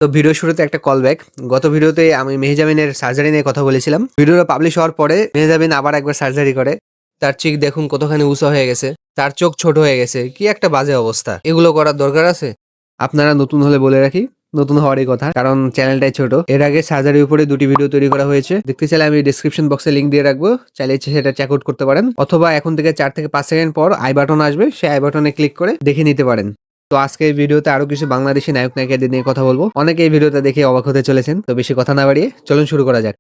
তো ভিডিও শুরুতে একটা কল ব্যাক। গত ভিডিওতে আমি মেহজাবিনের সার্জারি নিয়ে কথা বলেছিলাম। ভিডিওটা পাবলিশ হওয়ার পরে মেহজাবিন আবার একবার সার্জারি করে। তার চিক দেখুন কতখানি উঁচু হয়ে গেছে, তার চোখ ছোট হয়ে গেছে, কি একটা বাজে অবস্থা। এগুলো করার দরকার আছে? আপনারা নতুন হলে বলে রাখি, নতুন হওয়ারই কথা, কারণ চ্যানেলটাই ছোট। এর আগে সার্জারির উপরে 2টি ভিডিও তৈরি করা হয়েছে, দেখতে চাইলে আমি ডিসক্রিপশন বক্সে লিংক দিয়ে রাখবো, চাইলে সেটা চেক আউট করতে পারেন, অথবা এখন থেকে 4 থেকে 5 সেকেন্ড পর আই বাটন আসবে, সেই আই বাটনে ক্লিক করে দেখে নিতে পারেন। তো আজকে এই ভিডিওতে আরো কিছু বাংলাদেশি নায়ক নায়িকাদের নিয়ে কথা বলবো। অনেকে এই ভিডিওটা দেখে অবাক হতে চলেছেন, তো বেশি কথা না বাড়িয়ে চলুন শুরু করা যাক।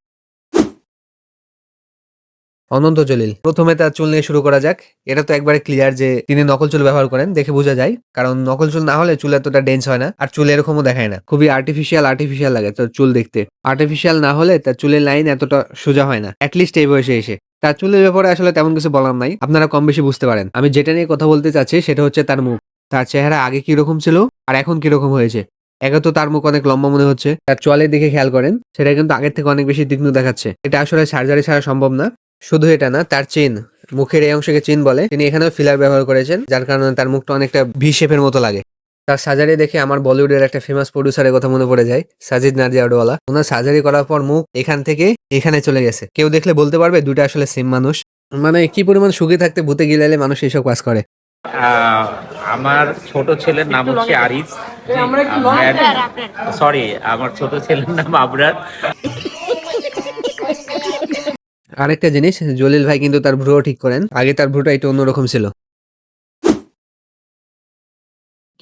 অনন্ত জলিল, প্রথমে তার চুল নিয়ে শুরু করা যাক। এটা তো একবারে ক্লিয়ার যে তিনি নকল চুল ব্যবহার করেন, দেখে বোঝা যায়। কারণ নকল চুল না হলে চুল এতটা ডেন্স হয় না, আর চুল এরকমও দেখায় না, খুবই আর্টিফিশিয়াল লাগে তার চুল দেখতে। আর্টিফিশিয়াল না হলে তার চুলের লাইন এতটা সোজা হয় না, অ্যাটলিস্ট এই বয়সে এসে। তার চুলের ব্যাপারে আসলে তেমন কিছু বলার নাই, আপনারা কম বেশি বুঝতে পারেন। আমি যেটা নিয়ে কথা বলতে চাচ্ছি সেটা হচ্ছে তার মুখ। তার চেহারা আগে কিরকম ছিল আর এখন কিরকম হয়েছে। একে তো তার মুখ অনেক লম্বা মনে হচ্ছে, তার চোয়ালের দিকে খেয়াল করেন, সেটা কিন্তু আগের থেকে অনেক বেশি তীক্ষ্ণ দেখাচ্ছে। এটা আসলে সার্জারি ছাড়া সম্ভব না। শুধু এটা না, তার চিন, মুখের এই অংশকে চিন বলে, তিনি এখানেও ফিলার ব্যবহার করেছেন, যার কারণে তার মুখটা অনেকটা ভি শেপের মতো লাগে। তার সার্জারি দেখে আমার বলিউডের একটা ফেমাস প্রডিউসারের কথা মনে পড়ে যায়, সাজিদ নাদিয়াডওয়ালা। ওনার সার্জারি করার পর মুখ এখান থেকে এখানে চলে গেছে। কেউ দেখলে বলতে পারবে দুটো আসলে সেম মানুষ? মানে কি পরিমাণ সুখী থাকতে ভূতে গিলালে মানুষ এইসব কাজ করে। আমার ছোট ছেলের নাম হচ্ছে আরিস। সরি, আমার ছোট ছেলের নাম আবরার। আরেকটা জিনিস, জলিল ভাই কিন্তু তার ভ্রুও ঠিক করেন। আগে তার ভ্রুটা একটু অন্যরকম ছিল।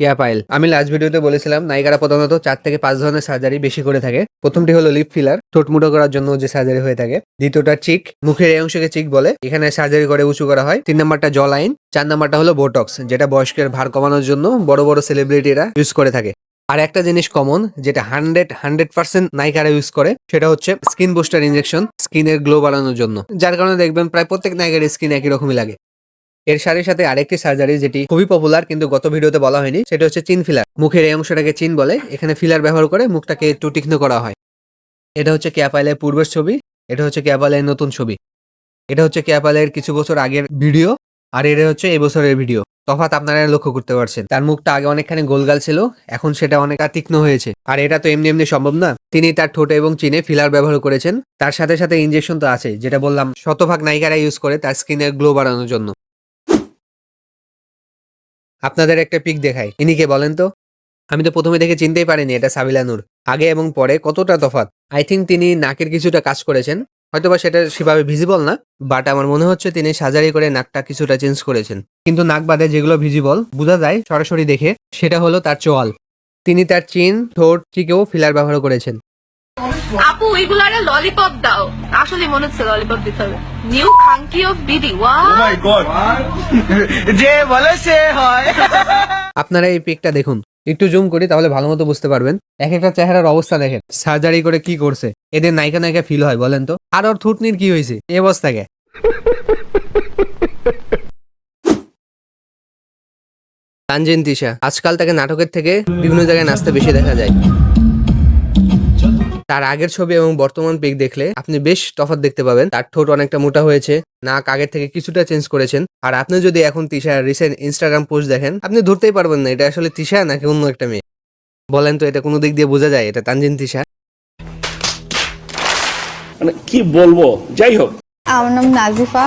কেয়া পায়েল, আমি লাস্ট ভিডিওতে বলেছিলাম নায়িকারা প্রধানত 4 থেকে 5 ধরনের সার্জারি বেশি করে থাকে। প্রথমটি হলো লিপ ফিলার, ঠোঁট মুটো করার জন্য যে সার্জারি হয়ে থাকে। দ্বিতীয়টা চিক, মুখের এই অংশকে চিক বলে, এখানে সার্জারি করে উঁচু করা হয়। 3 নাম্বারটা জ লাইন। 4 নাম্বারটা হলো বোটক্স, যেটা বয়স্কের ভার কমানোর জন্য বড় বড় সেলিব্রিটিরা ইউজ করে থাকে। আর একটা জিনিস কমন, যেটা 100% নায়িকারা ইউজ করে, সেটা হচ্ছে স্কিন বুস্টার ইনজেকশন, স্কিনের গ্লো বাড়ানোর জন্য। যার কারণে দেখবেন প্রায় প্রত্যেক নায়িকার স্কিন একই রকমই লাগে। এর সাথে সাথে আরেকটি সার্জারি যেটি খুবই পপুলার কিন্তু গত ভিডিওতে বলা হয়নি, সেটা হচ্ছে চিন ফিলার। মুখের এই অংশটাকে চিন বলে, এখানে ফিলার ব্যবহার করে মুখটাকে একটু তীক্ষ্ণ করা হয়। এটা হচ্ছে কেয়া পায়েলের পূর্বের ছবি, এটা হচ্ছে কেয়া পায়েলের নতুন ছবি। এটা হচ্ছে কেয়া পায়েলের কিছু বছর আগের ভিডিও, আর এটা হচ্ছে এই বছরের ভিডিও। তফাৎ আপনারা লক্ষ্য করতে পারছেন, তার মুখটা আগে অনেকখানি গোলগাল ছিল, এখন সেটা অনেকটা তীক্ষ্ণ হয়েছে। আর এটা তো এমনি এমনি সম্ভব না, তিনি তার ঠোঁটে এবং চিনে ফিলার ব্যবহার করেছেন। তার সাথে সাথে ইনজেকশন তো আছে, যেটা বললাম শতভাগ নায়িকারা ইউজ করে তার স্কিনের গ্লো বাড়ানোর জন্য। আপনাদের একটা পিক দেখাই, ইনি কে বলেন তো? আমি তো প্রথমে দেখে চিনতেই পারিনি এটা সাবিলা নূর। আগে এবং পরে কতটা তফাৎ। আই থিঙ্ক তিনি নাকের কিছুটা কাজ করেছেন, হয়তোবা সেটা সেভাবে ভিজিবল না, বাট আমার মনে হচ্ছে তিনি সার্জারি করে নাকটা কিছুটা চেঞ্জ করেছেন। কিন্তু নাক বাদে যেগুলো ভিজিবল বোঝা যায় সরাসরি দেখে, সেটা হলো তার চোয়াল। তিনি তার চিন, ঠোঁট, চিকেও ফিলার ব্যবহার করেছেন। আপু এগুলারে ললিপপ দাও, আসলে মনে হচ্ছে ললিপপ দিতে হবে। নিউ খাঙ্কি অফ বিডি, ওয়াও। যে বলে সে হয়। আপনারা এই পিকটা দেখুন, একটু জুম করি তাহলে ভালো মতো বুঝতে পারবেন। এক একটা চেহারার অবস্থা দেখেন, সার্জারি করে কি করছে। এদের নায়িকা নায়িকা ফিল হয় বলেন তো? আর ওর থুতনির কি হয়েছে এই অবস্থাকে? তানজিন তিশা, আজকাল তাকে নাটকের থেকে বিভিন্ন জায়গায় নাচতে বেশি দেখা যায়। তার আগের ছবি এবং বর্তমান পিক দেখলে আপনি বেশ তফাৎ দেখতে পাবেন। তার ঠোঁট অনেকটা মোটা হয়েছে, নাক আগের থেকে কিছুটা চেঞ্জ করেছেন। আর আপনি যদি এখন তিশার রিসেন্ট ইনস্টাগ্রাম পোস্ট দেখেন, আপনি ধরতেই পারবেন না এটা আসলে তিশা নাকি অন্য একটা মেয়ে। বলেন তো, এটা কোনো দিক দিয়ে বোঝা যায় এটা তানজিন তিশা? মানে কি বলবো, যাই হোক। আমার নাম নাজিফা,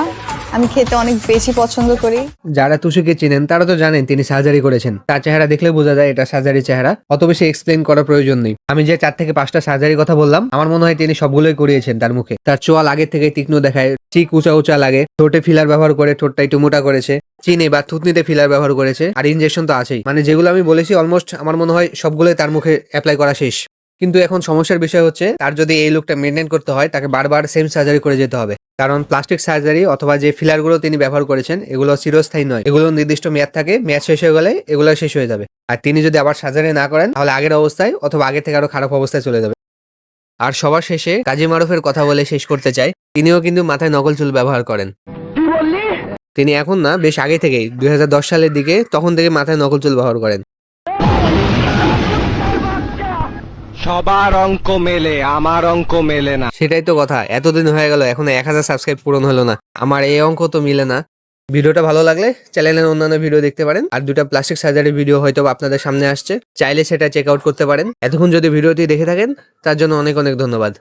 আমি খেতে অনেক বেশি পছন্দ করি। যারা তুষিকে চিনেন তারা তো জানেন তিনি সার্জারি করেছেন। তার চেহারা দেখলে বোঝা যায় এটা সার্জারি চেহারা, অত বেশি এক্সপ্লেন করার প্রয়োজন নেই। আমি যে 4 থেকে 5টা সার্জারি কথা বললাম, আমার মনে হয় তিনি সবগুলোই করিয়েছেন তার মুখে। তার চোয়াল আগের থেকে তীক্ষ্ণ দেখায়, চিক উঁচা উঁচা লাগে, ঠোঁটে ফিলার ব্যবহার করে ঠোঁটটা একটু মোটা করেছে, চিনে বা থুতনিতে ফিলার ব্যবহার করেছে, আর ইনজেকশন তো আছেই। মানে যেগুলো আমি বলেছি অলমোস্ট আমার মনে হয় সবগুলোই তার মুখে অ্যাপ্লাই করা শেষ। কিন্তু এখন সমস্যার বিষয় হচ্ছে, তার যদি এই লুকটা মেনটেন করতে হয় তাকে বারবার সেম সার্জারি করে যেতে হবে। কারণ প্লাস্টিক সার্জারি অথবা যে ফিলারগুলো তিনি ব্যবহার করেছেন এগুলো চিরস্থায়ী নয়, এগুলো নির্দিষ্ট মেয়াদ থাকে, মেয়াদ শেষ হয়ে গেলে এগুলো শেষ হয়ে যাবে। আর তিনি যদি আবার সার্জারি না করেন তাহলে আগের অবস্থায় অথবা আগে থেকে আরো খারাপ অবস্থায় চলে যাবে। আর সবার শেষে কাজী মারুফের কথা বলে শেষ করতে চাই, তিনিও কিন্তু মাথায় নকল চুল ব্যবহার করেন। তিনি এখন না, বেশ আগে থেকেই 2010 সালের দিকে তখন থেকে মাথায় নকল চুল ব্যবহার করেন। সবার অঙ্ক মেলে, আমার অঙ্ক মেলে না। সেটাই তো কথা, এতদিন হয়ে গেল এখনো 1000 সাবস্ক্রাইব পূরণ হলো না, আমার এই অঙ্ক তো মিলে না। ভিডিওটা ভালো লাগলে চ্যানেলের অন্যান্য ভিডিও দেখতে পারেন। আর 2টা প্লাস্টিক সার্জারি ভিডিও হয়তো আপনাদের সামনে আসছে, চাইলে সেটা চেক আউট করতে পারেন। এতক্ষণ যদি ভিডিওটি দেখে থাকেন তার জন্য অনেক অনেক ধন্যবাদ।